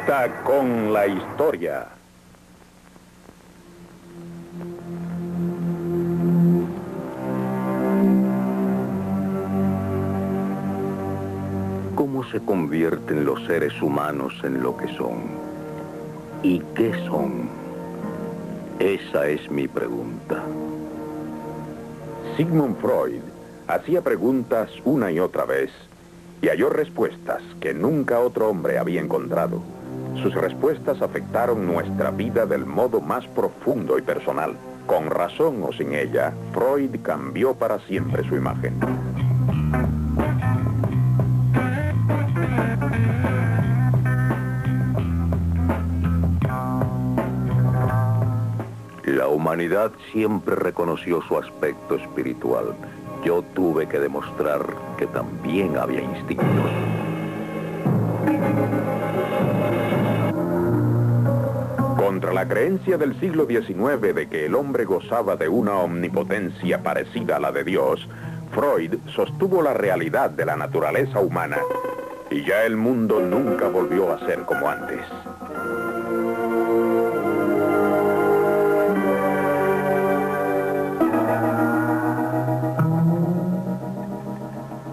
Conecta con la historia. ¿Cómo se convierten los seres humanos en lo que son? ¿Y qué son? Esa es mi pregunta. Sigmund Freud hacía preguntas una y otra vez y halló respuestas que nunca otro hombre había encontrado. Sus respuestas afectaron nuestra vida del modo más profundo y personal. Con razón o sin ella, Freud cambió para siempre su imagen. La humanidad siempre reconoció su aspecto espiritual. Yo tuve que demostrar que también había instintos. Contra la creencia del siglo XIX de que el hombre gozaba de una omnipotencia parecida a la de Dios, Freud sostuvo la realidad de la naturaleza humana y ya el mundo nunca volvió a ser como antes.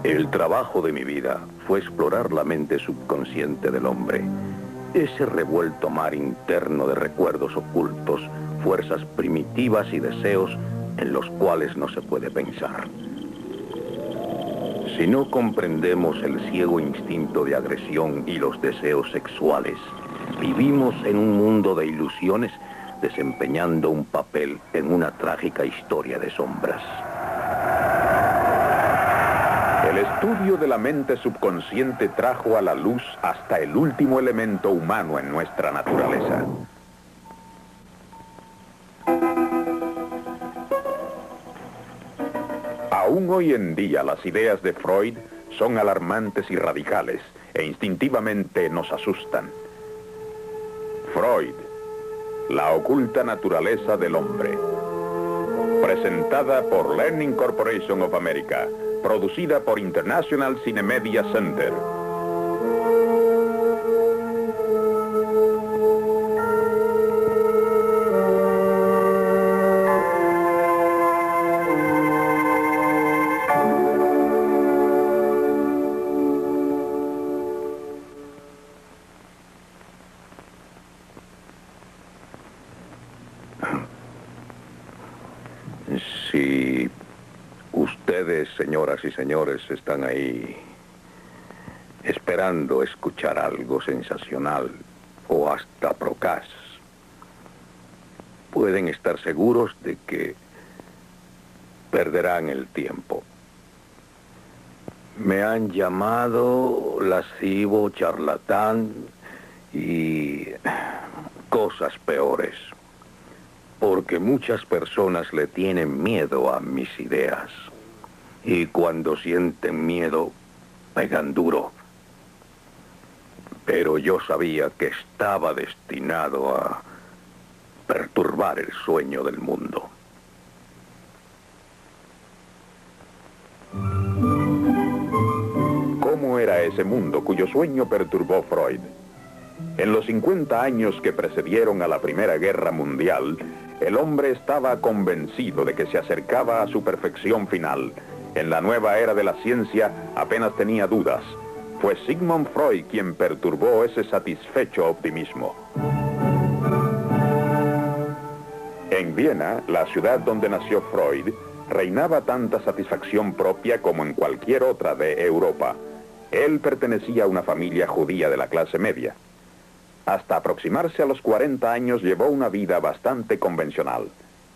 El trabajo de mi vida fue explorar la mente subconsciente del hombre. Ese revuelto mar interno de recuerdos ocultos, fuerzas primitivas y deseos en los cuales no se puede pensar. Si no comprendemos el ciego instinto de agresión y los deseos sexuales, vivimos en un mundo de ilusiones desempeñando un papel en una trágica historia de sombras. El estudio de la mente subconsciente trajo a la luz hasta el último elemento humano en nuestra naturaleza. Aún hoy en día las ideas de Freud son alarmantes y radicales e instintivamente nos asustan. Freud, la oculta naturaleza del hombre. Presentada por Learning Corporation of America. Producida por International Cinemedia Center. Si ustedes, señoras y señores, están ahí esperando escuchar algo sensacional o hasta procaz, pueden estar seguros de que perderán el tiempo. Me han llamado lascivo, charlatán y cosas peores, porque muchas personas le tienen miedo a mis ideas. Y cuando sienten miedo, pegan duro. Pero yo sabía que estaba destinado a perturbar el sueño del mundo. ¿Cómo era ese mundo cuyo sueño perturbó Freud? En los 50 años que precedieron a la Primera Guerra Mundial, el hombre estaba convencido de que se acercaba a su perfección final. En la nueva era de la ciencia apenas tenía dudas. Fue Sigmund Freud quien perturbó ese satisfecho optimismo. En Viena, la ciudad donde nació Freud, reinaba tanta satisfacción propia como en cualquier otra de Europa. Él pertenecía a una familia judía de la clase media. Hasta aproximarse a los 40 años llevó una vida bastante convencional.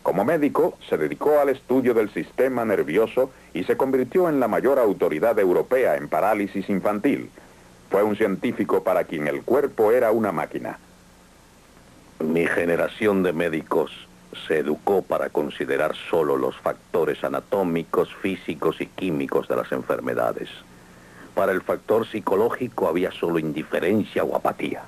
Como médico, se dedicó al estudio del sistema nervioso y se convirtió en la mayor autoridad europea en parálisis infantil. Fue un científico para quien el cuerpo era una máquina. Mi generación de médicos se educó para considerar solo los factores anatómicos, físicos y químicos de las enfermedades. Para el factor psicológico había solo indiferencia o apatía.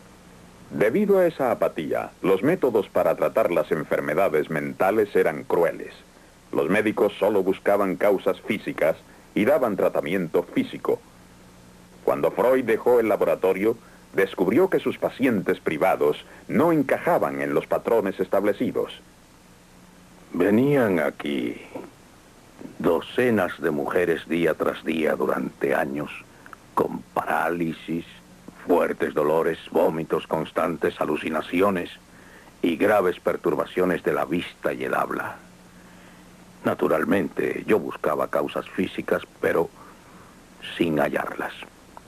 Debido a esa apatía, los métodos para tratar las enfermedades mentales eran crueles. Los médicos solo buscaban causas físicas y daban tratamiento físico. Cuando Freud dejó el laboratorio, descubrió que sus pacientes privados no encajaban en los patrones establecidos. Venían aquí docenas de mujeres día tras día durante años, con parálisis, fuertes dolores, vómitos constantes, alucinaciones y graves perturbaciones de la vista y el habla. Naturalmente, yo buscaba causas físicas, pero sin hallarlas.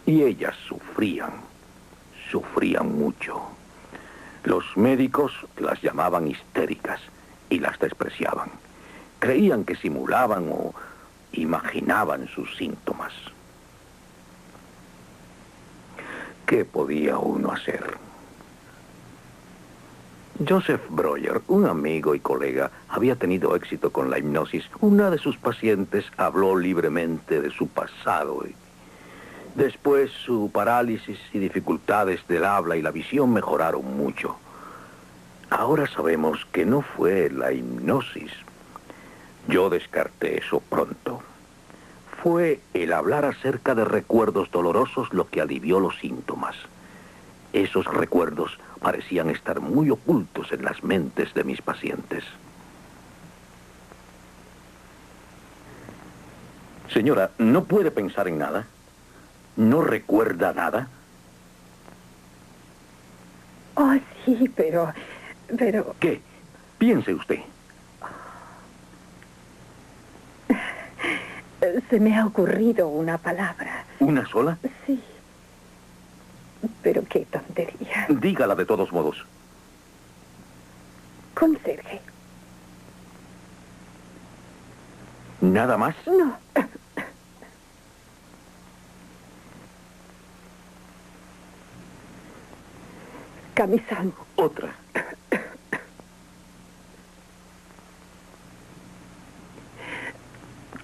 Y ellas sufrían mucho. Los médicos las llamaban histéricas y las despreciaban. Creían que simulaban o imaginaban sus síntomas. ¿Qué podía uno hacer? Joseph Breuer, un amigo y colega, había tenido éxito con la hipnosis. Una de sus pacientes habló libremente de su pasado. Después, su parálisis y dificultades del habla y la visión mejoraron mucho. Ahora sabemos que no fue la hipnosis. Yo descarté eso pronto. Fue el hablar acerca de recuerdos dolorosos lo que alivió los síntomas. Esos recuerdos parecían estar muy ocultos en las mentes de mis pacientes. Señora, ¿no puede pensar en nada? ¿No recuerda nada? Oh, sí, pero... ¿Qué? Piense usted. Se me ha ocurrido una palabra. ¿Una sola? Sí. Pero qué tontería. Dígala de todos modos. Conserje. ¿Nada más? No. Camisón. Otra.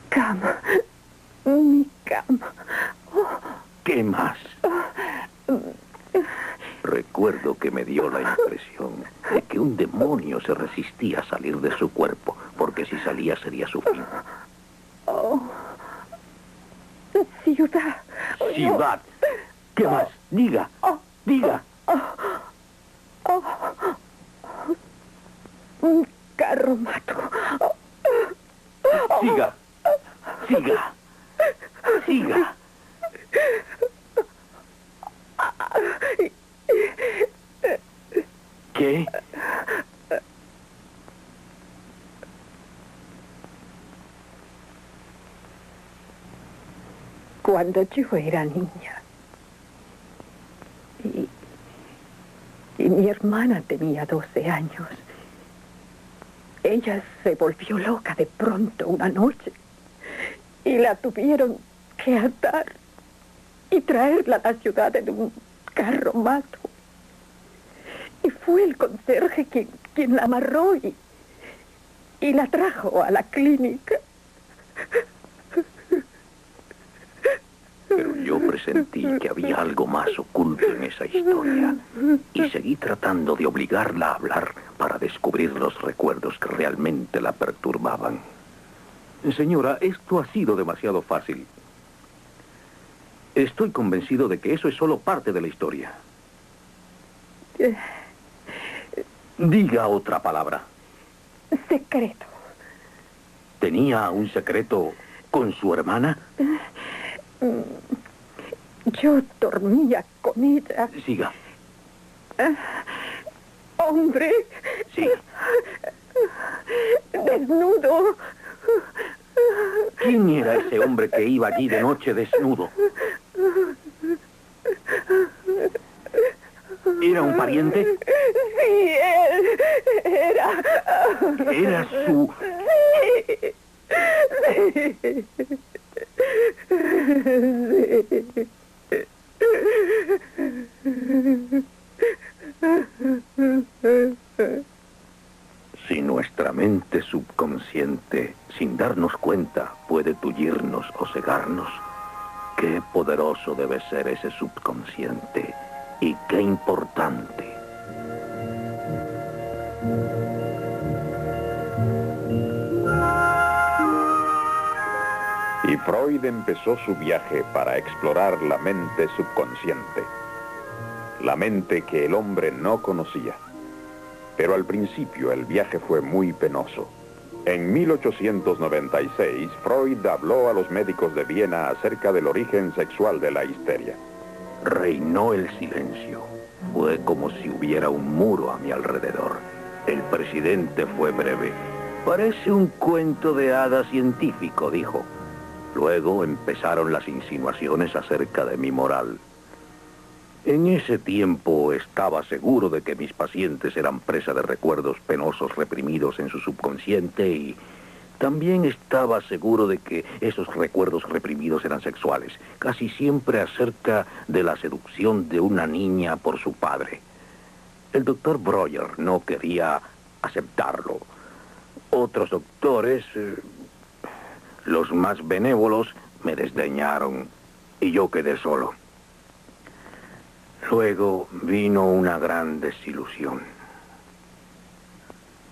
Cama. Mi cama. ¿Qué más? Recuerdo que me dio la impresión de que un demonio se resistía a salir de su cuerpo, porque si salía sería sufrido. Ciudad. Ciudad. ¿Qué más? Diga. Diga. Un carromato. Siga. Siga. Siga. ¿Qué? Cuando yo era niña y mi hermana tenía 12 años, ella se volvió loca de pronto una noche y la tuvieron que atar y traerla a la ciudad en un carromato. Y fue el conserje quien la amarró y la trajo a la clínica. Pero yo presentí que había algo más oculto en esa historia y seguí tratando de obligarla a hablar para descubrir los recuerdos que realmente la perturbaban. Señora, esto ha sido demasiado fácil. Estoy convencido de que eso es solo parte de la historia. Diga otra palabra. Secreto. ¿Tenía un secreto con su hermana? Yo dormía con ella. Siga. Hombre. Sí. Desnudo. ¿Quién era ese hombre que iba allí de noche desnudo? ¿Era un pariente? Sí, él era... ¿Era su...? Sí. Si nuestra mente subconsciente, sin darnos cuenta, puede tullirnos o cegarnos, qué poderoso debe ser ese subconsciente y qué importante. Y Freud empezó su viaje para explorar la mente subconsciente. la mente que el hombre no conocía. Pero al principio el viaje fue muy penoso. En 1896, Freud habló a los médicos de Viena acerca del origen sexual de la histeria. Reinó el silencio. Fue como si hubiera un muro a mi alrededor. El presidente fue breve. Parece un cuento de hadas científico, dijo. Luego empezaron las insinuaciones acerca de mi moral. En ese tiempo estaba seguro de que mis pacientes eran presa de recuerdos penosos reprimidos en su subconsciente y también estaba seguro de que esos recuerdos reprimidos eran sexuales, casi siempre acerca de la seducción de una niña por su padre. El doctor Breuer no quería aceptarlo. Otros doctores, los más benévolos, me desdeñaron y yo quedé solo. Luego vino una gran desilusión.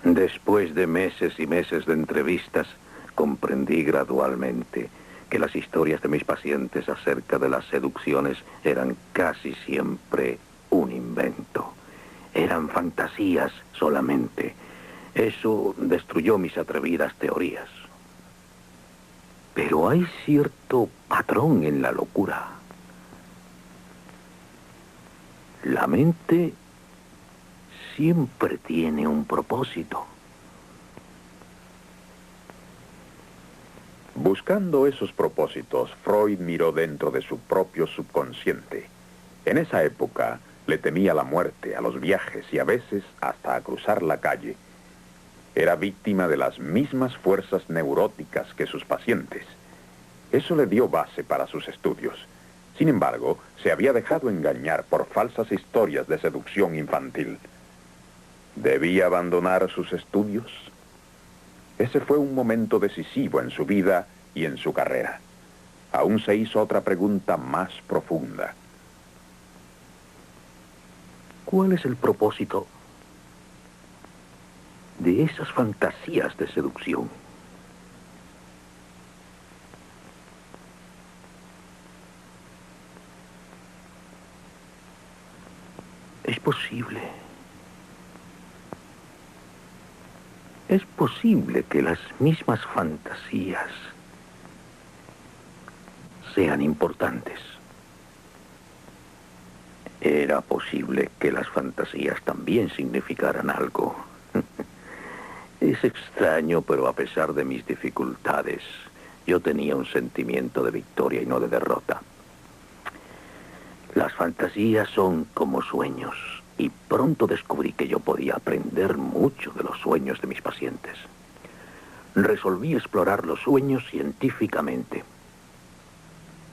Después de meses y meses de entrevistas, comprendí gradualmente que las historias de mis pacientes acerca de las seducciones eran casi siempre un invento. Eran fantasías solamente. Eso destruyó mis atrevidas teorías. Pero hay cierto patrón en la locura. La mente siempre tiene un propósito. Buscando esos propósitos, Freud miró dentro de su propio subconsciente. En esa época le temía la muerte, a los viajes y a veces hasta a cruzar la calle. Era víctima de las mismas fuerzas neuróticas que sus pacientes. Eso le dio base para sus estudios. Sin embargo, se había dejado engañar por falsas historias de seducción infantil. ¿Debía abandonar sus estudios? Ese fue un momento decisivo en su vida y en su carrera. Aún se hizo otra pregunta más profunda. ¿Cuál es el propósito de esas fantasías de seducción? Es posible que las mismas fantasías sean importantes. Era posible que las fantasías también significaran algo. Es extraño, pero a pesar de mis dificultades, yo tenía un sentimiento de victoria y no de derrota. Las fantasías son como sueños, y pronto descubrí que yo podía aprender mucho de los sueños de mis pacientes. Resolví explorar los sueños científicamente.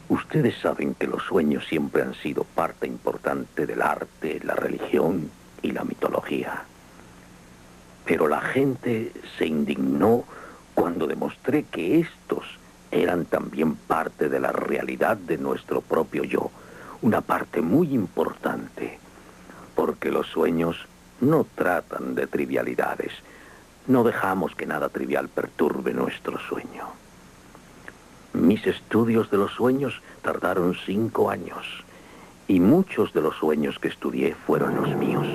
Ustedes saben que los sueños siempre han sido parte importante del arte, la religión y la mitología. Pero la gente se indignó cuando demostré que estos eran también parte de la realidad de nuestro propio yo, una parte muy importante, porque los sueños no tratan de trivialidades. No dejamos que nada trivial perturbe nuestro sueño. Mis estudios de los sueños tardaron 5 años, y muchos de los sueños que estudié fueron los míos.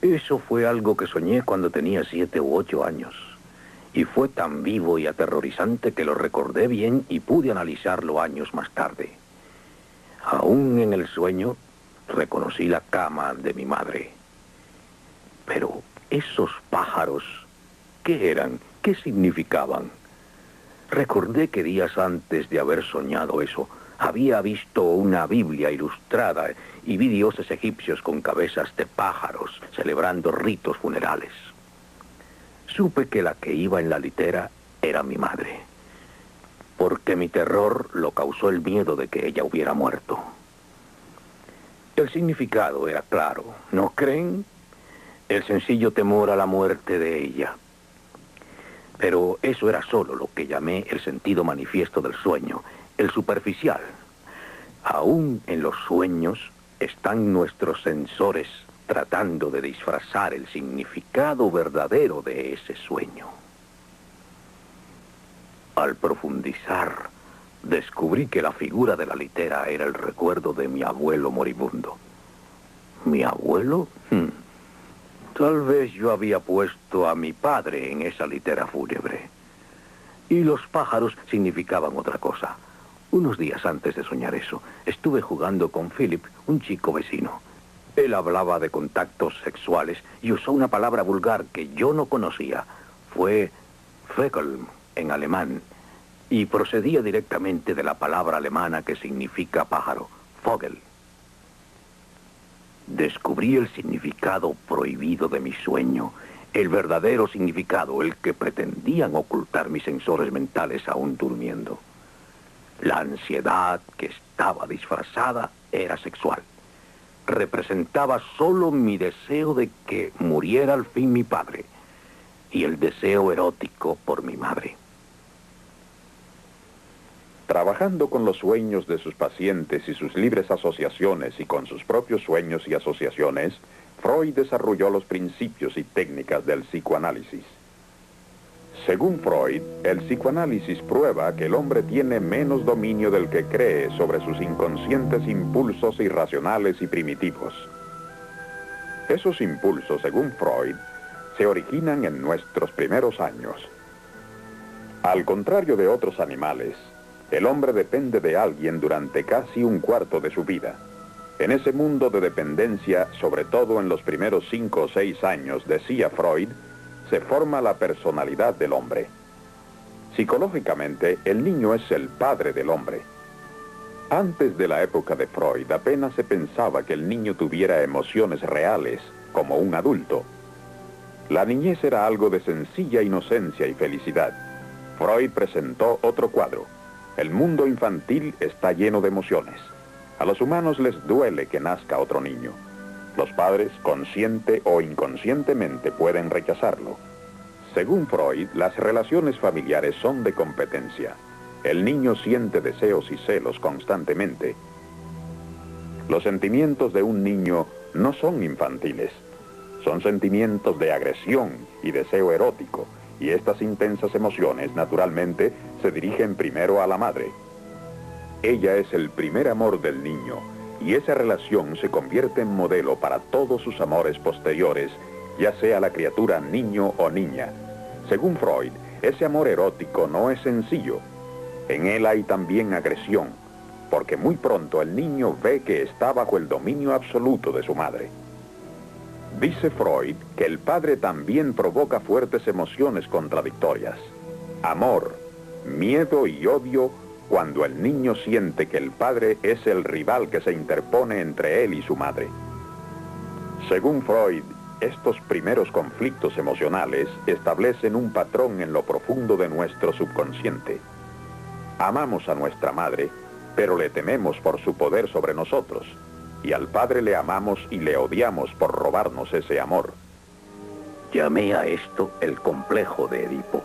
Eso fue algo que soñé cuando tenía 7 u 8 años. Y fue tan vivo y aterrorizante que lo recordé bien y pude analizarlo años más tarde. Aún en el sueño, reconocí la cama de mi madre. Pero esos pájaros, ¿qué eran? ¿Qué significaban? Recordé que días antes de haber soñado eso, había visto una Biblia ilustrada y vi dioses egipcios con cabezas de pájaros celebrando ritos funerales. Supe que la que iba en la litera era mi madre, porque mi terror lo causó el miedo de que ella hubiera muerto. El significado era claro, ¿no creen? El sencillo temor a la muerte de ella. Pero eso era solo lo que llamé el sentido manifiesto del sueño, el superficial. Aún en los sueños están nuestros sensores tratando de disfrazar el significado verdadero de ese sueño. Al profundizar, descubrí que la figura de la litera era el recuerdo de mi abuelo moribundo. ¿Mi abuelo? Tal vez yo había puesto a mi padre en esa litera fúnebre. Y los pájaros significaban otra cosa. Unos días antes de soñar eso, estuve jugando con Philip, un chico vecino. Él hablaba de contactos sexuales y usó una palabra vulgar que yo no conocía. Fue Vögel en alemán, y procedía directamente de la palabra alemana que significa pájaro, Vogel. Descubrí el significado prohibido de mi sueño, el verdadero significado, el que pretendían ocultar mis sensores mentales aún durmiendo. La ansiedad que estaba disfrazada era sexual. Representaba solo mi deseo de que muriera al fin mi padre y el deseo erótico por mi madre. Trabajando con los sueños de sus pacientes y sus libres asociaciones y con sus propios sueños y asociaciones, Freud desarrolló los principios y técnicas del psicoanálisis. Según Freud, el psicoanálisis prueba que el hombre tiene menos dominio del que cree sobre sus inconscientes impulsos irracionales y primitivos. Esos impulsos, según Freud, se originan en nuestros primeros años. Al contrario de otros animales, el hombre depende de alguien durante casi un cuarto de su vida. En ese mundo de dependencia, sobre todo en los primeros 5 o 6 años, decía Freud, se forma la personalidad del hombre. Psicológicamente, el niño es el padre del hombre. Antes de la época de Freud, apenas se pensaba que el niño tuviera emociones reales, como un adulto. La niñez era algo de sencilla inocencia y felicidad. Freud presentó otro cuadro. El mundo infantil está lleno de emociones. A los humanos les duele que nazca otro niño. Los padres, consciente o inconscientemente, pueden rechazarlo. Según Freud, las relaciones familiares son de competencia. El niño siente deseos y celos constantemente. Los sentimientos de un niño no son infantiles. Son sentimientos de agresión y deseo erótico, y estas intensas emociones, naturalmente, se dirigen primero a la madre. Ella es el primer amor del niño, y esa relación se convierte en modelo para todos sus amores posteriores, ya sea la criatura niño o niña. Según Freud, ese amor erótico no es sencillo. En él hay también agresión, porque muy pronto el niño ve que está bajo el dominio absoluto de su madre. Dice Freud que el padre también provoca fuertes emociones contradictorias. Amor, miedo y odio cuando el niño siente que el padre es el rival que se interpone entre él y su madre. Según Freud, estos primeros conflictos emocionales establecen un patrón en lo profundo de nuestro subconsciente. Amamos a nuestra madre, pero le tememos por su poder sobre nosotros, y al padre le amamos y le odiamos por robarnos ese amor. Llamé a esto el complejo de Edipo,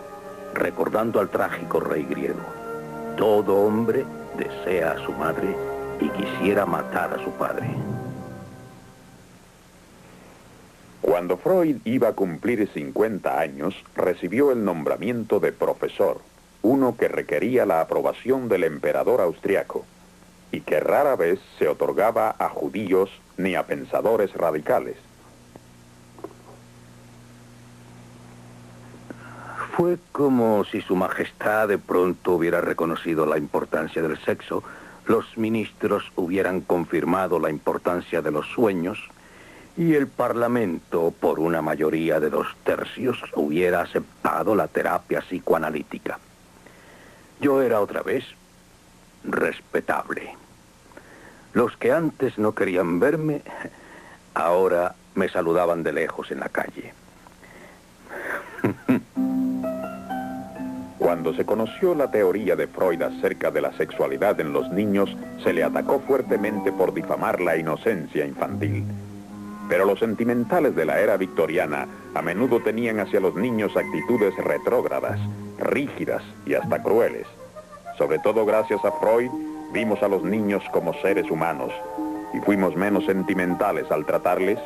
recordando al trágico rey griego. Todo hombre desea a su madre y quisiera matar a su padre. Cuando Freud iba a cumplir 50 años, recibió el nombramiento de profesor, uno que requería la aprobación del emperador austriaco, y que rara vez se otorgaba a judíos ni a pensadores radicales. Fue como si Su Majestad de pronto hubiera reconocido la importancia del sexo, los ministros hubieran confirmado la importancia de los sueños y el Parlamento, por una mayoría de 2/3, hubiera aceptado la terapia psicoanalítica. Yo era otra vez respetable. Los que antes no querían verme, ahora me saludaban de lejos en la calle. Cuando se conoció la teoría de Freud acerca de la sexualidad en los niños, se le atacó fuertemente por difamar la inocencia infantil. Pero los sentimentales de la era victoriana a menudo tenían hacia los niños actitudes retrógradas, rígidas y hasta crueles. Sobre todo gracias a Freud, vimos a los niños como seres humanos y fuimos menos sentimentales al tratarles,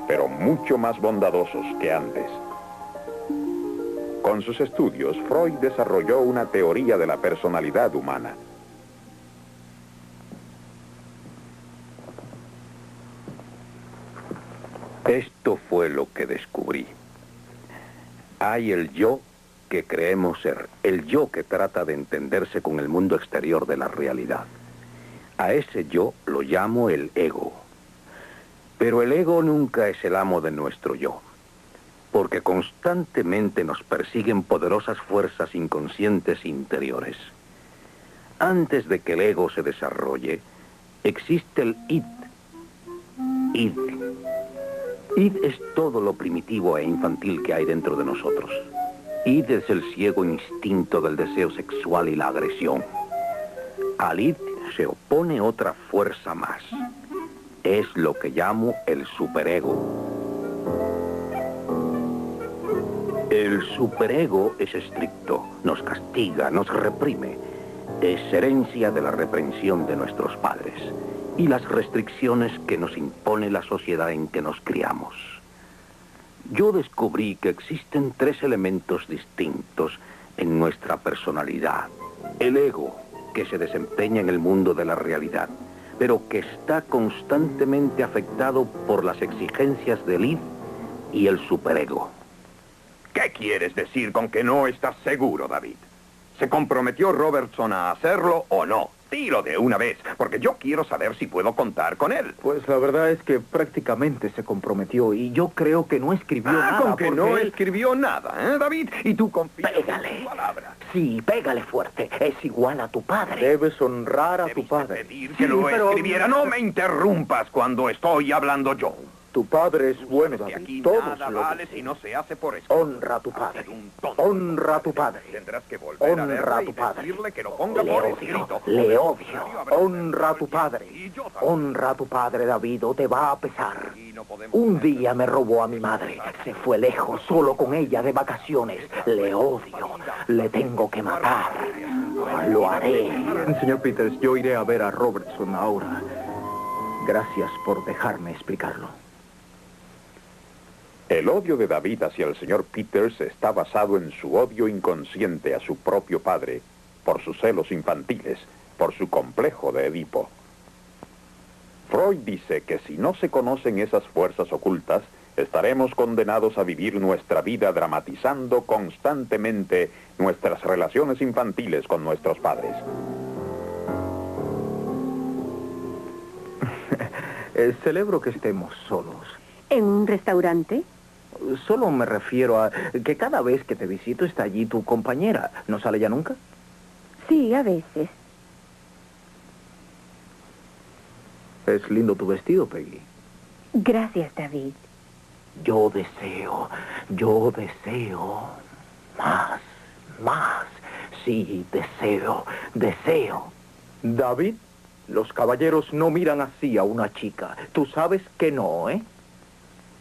pero mucho más bondadosos que antes. Con sus estudios, Freud desarrolló una teoría de la personalidad humana. Esto fue lo que descubrí. Hay el yo que creemos ser, el yo que trata de entenderse con el mundo exterior de la realidad. A ese yo lo llamo el ego. Pero el ego nunca es el amo de nuestro yo, porque constantemente nos persiguen poderosas fuerzas inconscientes interiores. Antes de que el ego se desarrolle, existe el id. Id. Id es todo lo primitivo e infantil que hay dentro de nosotros. Id es el ciego instinto del deseo sexual y la agresión. Al id se opone otra fuerza más. Es lo que llamo el superego. El superego es estricto, nos castiga, nos reprime. Es herencia de la reprensión de nuestros padres y las restricciones que nos impone la sociedad en que nos criamos. Yo descubrí que existen 3 elementos distintos en nuestra personalidad. El ego, que se desempeña en el mundo de la realidad, pero que está constantemente afectado por las exigencias del id y el superego. ¿Qué quieres decir con que no estás seguro, David? ¿Se comprometió Robertson a hacerlo o no? Dilo de una vez, porque yo quiero saber si puedo contar con él. Pues la verdad es que prácticamente se comprometió y yo creo que no escribió nada. Con que no él... escribió nada, ¿eh, David? Y tú confías Pégale. en su palabra. Sí, pégale fuerte. Es igual a tu padre. Debes honrar a tu Debiste padre. pedir que Sí, lo pero- escribiera. No me interrumpas cuando estoy hablando yo. Tu padre es bueno, Sabes que David. aquí Todos nada lo vale dicen. si no se hace por escrito. Honra a tu Ha padre. sido un tonto. Honra a tu padre. Tendrás que volver a Honra verla a y tu padre. decirle que lo ponga Le por odio, escrito. le odio. Honra a tu padre. Y yo también. Honra a tu padre, David, o te va a pesar. Y no podemos Un día me robó a mi madre. Se fue lejos, solo con ella, de vacaciones. Le odio. Le tengo que matar. Lo haré. Señor Peters, yo iré a ver a Robertson ahora. Gracias por dejarme explicarlo. El odio de David hacia el señor Peters está basado en su odio inconsciente a su propio padre, por sus celos infantiles, por su complejo de Edipo. Freud dice que si no se conocen esas fuerzas ocultas, estaremos condenados a vivir nuestra vida dramatizando constantemente nuestras relaciones infantiles con nuestros padres. Celebro que estemos solos. ¿En un restaurante? Solo me refiero a que cada vez que te visito está allí tu compañera. ¿No sale ya nunca? Sí, a veces. Es lindo tu vestido, Peggy. Gracias, David. Yo deseo más, más. Sí, deseo. David, los caballeros no miran así a una chica. Tú sabes que no, ¿eh?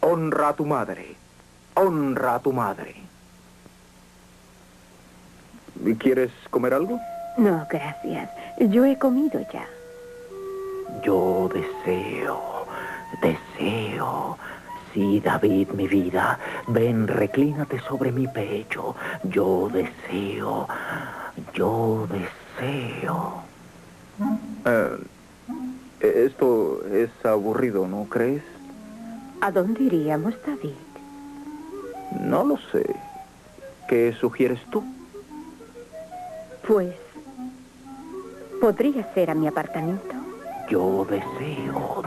Honra a tu madre. Honra a tu madre. ¿Quieres comer algo? No, gracias. Yo he comido ya. Yo deseo. Sí, David, mi vida. Ven, reclínate sobre mi pecho. Yo deseo. Esto es aburrido, ¿no crees? ¿A dónde iríamos, David? No lo sé. ¿Qué sugieres tú? Pues podría ser a mi apartamento. Yo deseo,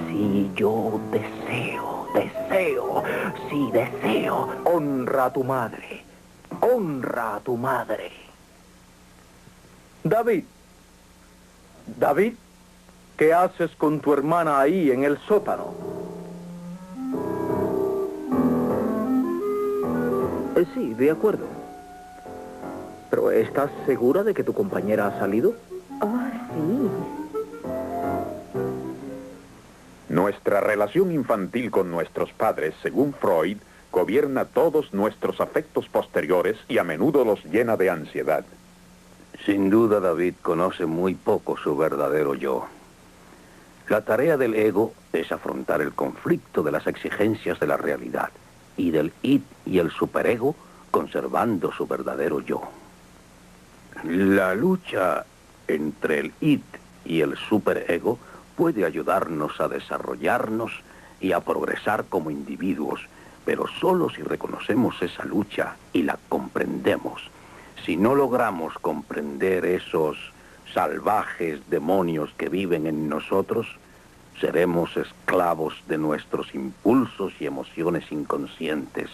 sí, yo deseo, sí, deseo. Honra a tu madre, honra a tu madre. David, ¿qué haces con tu hermana ahí en el sótano? Sí, de acuerdo. Pero ¿estás segura de que tu compañera ha salido? Oh, sí. Nuestra relación infantil con nuestros padres, según Freud, gobierna todos nuestros afectos posteriores y a menudo los llena de ansiedad. Sin duda, David conoce muy poco su verdadero yo. La tarea del ego es afrontar el conflicto de las exigencias de la realidad y del id y el superego conservando su verdadero yo. La lucha entre el id y el superego puede ayudarnos a desarrollarnos y a progresar como individuos, pero solo si reconocemos esa lucha y la comprendemos. Si no logramos comprender esos salvajes demonios que viven en nosotros, seremos esclavos de nuestros impulsos y emociones inconscientes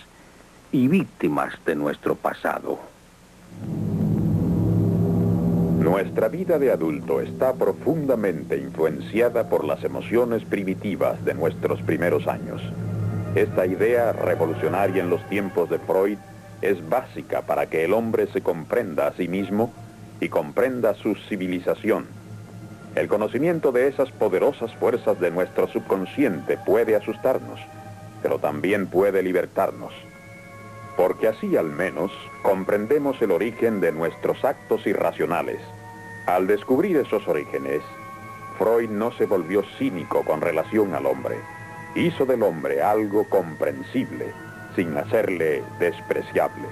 y víctimas de nuestro pasado. Nuestra vida de adulto está profundamente influenciada por las emociones primitivas de nuestros primeros años. Esta idea revolucionaria en los tiempos de Freud es básica para que el hombre se comprenda a sí mismo y comprenda su civilización. El conocimiento de esas poderosas fuerzas de nuestro subconsciente puede asustarnos, pero también puede libertarnos. Porque así al menos comprendemos el origen de nuestros actos irracionales. Al descubrir esos orígenes, Freud no se volvió cínico con relación al hombre. Hizo del hombre algo comprensible, sin hacerle despreciable.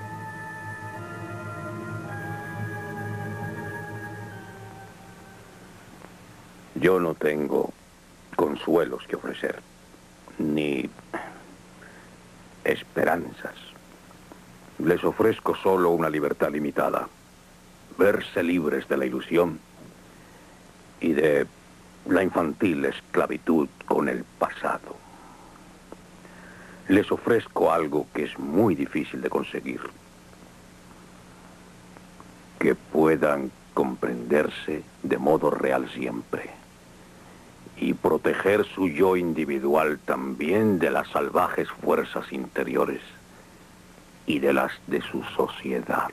Yo no tengo consuelos que ofrecer, ni esperanzas. Les ofrezco solo una libertad limitada, verse libres de la ilusión y de la infantil esclavitud con el pasado. Les ofrezco algo que es muy difícil de conseguir, que puedan comprenderse de modo real siempre y proteger su yo individual también de las salvajes fuerzas interiores y de las de su sociedad.